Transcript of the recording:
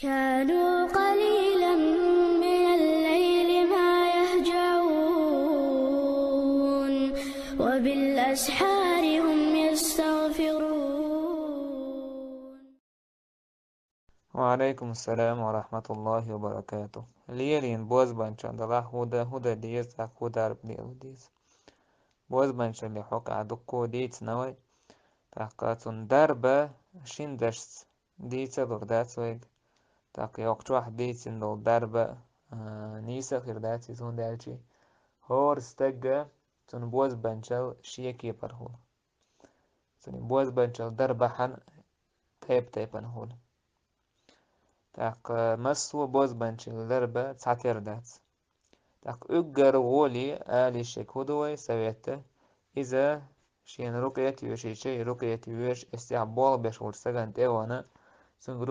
كانوا قليلا من الليل ما يهجعون وبالأسحار هم يستغفرون. وعليكم السلام ورحمة الله وبركاته. ليالين بوز بانشان دلا هودا ديز تاك هودا ربليو ديز بوز بانشان اللي حوك عدوكو ديت نوي تاقاتون دربة شين دشت ديتا بغدات ويج تاق يوقت واحد ديتين دول دربة نيسا خيرداتي تون دالشي هور استجا تون بوز بانشال شيكي برهول تون بوز بانشال دربة حن تيب هول تاق مسو بوز بانشال دربة تسعتير دات تاق اجر غولي آلي شكودوي سويته إذا شين رقيتي وشي رقيتي وش استعبال بش ورسجن تيوانا سنجرو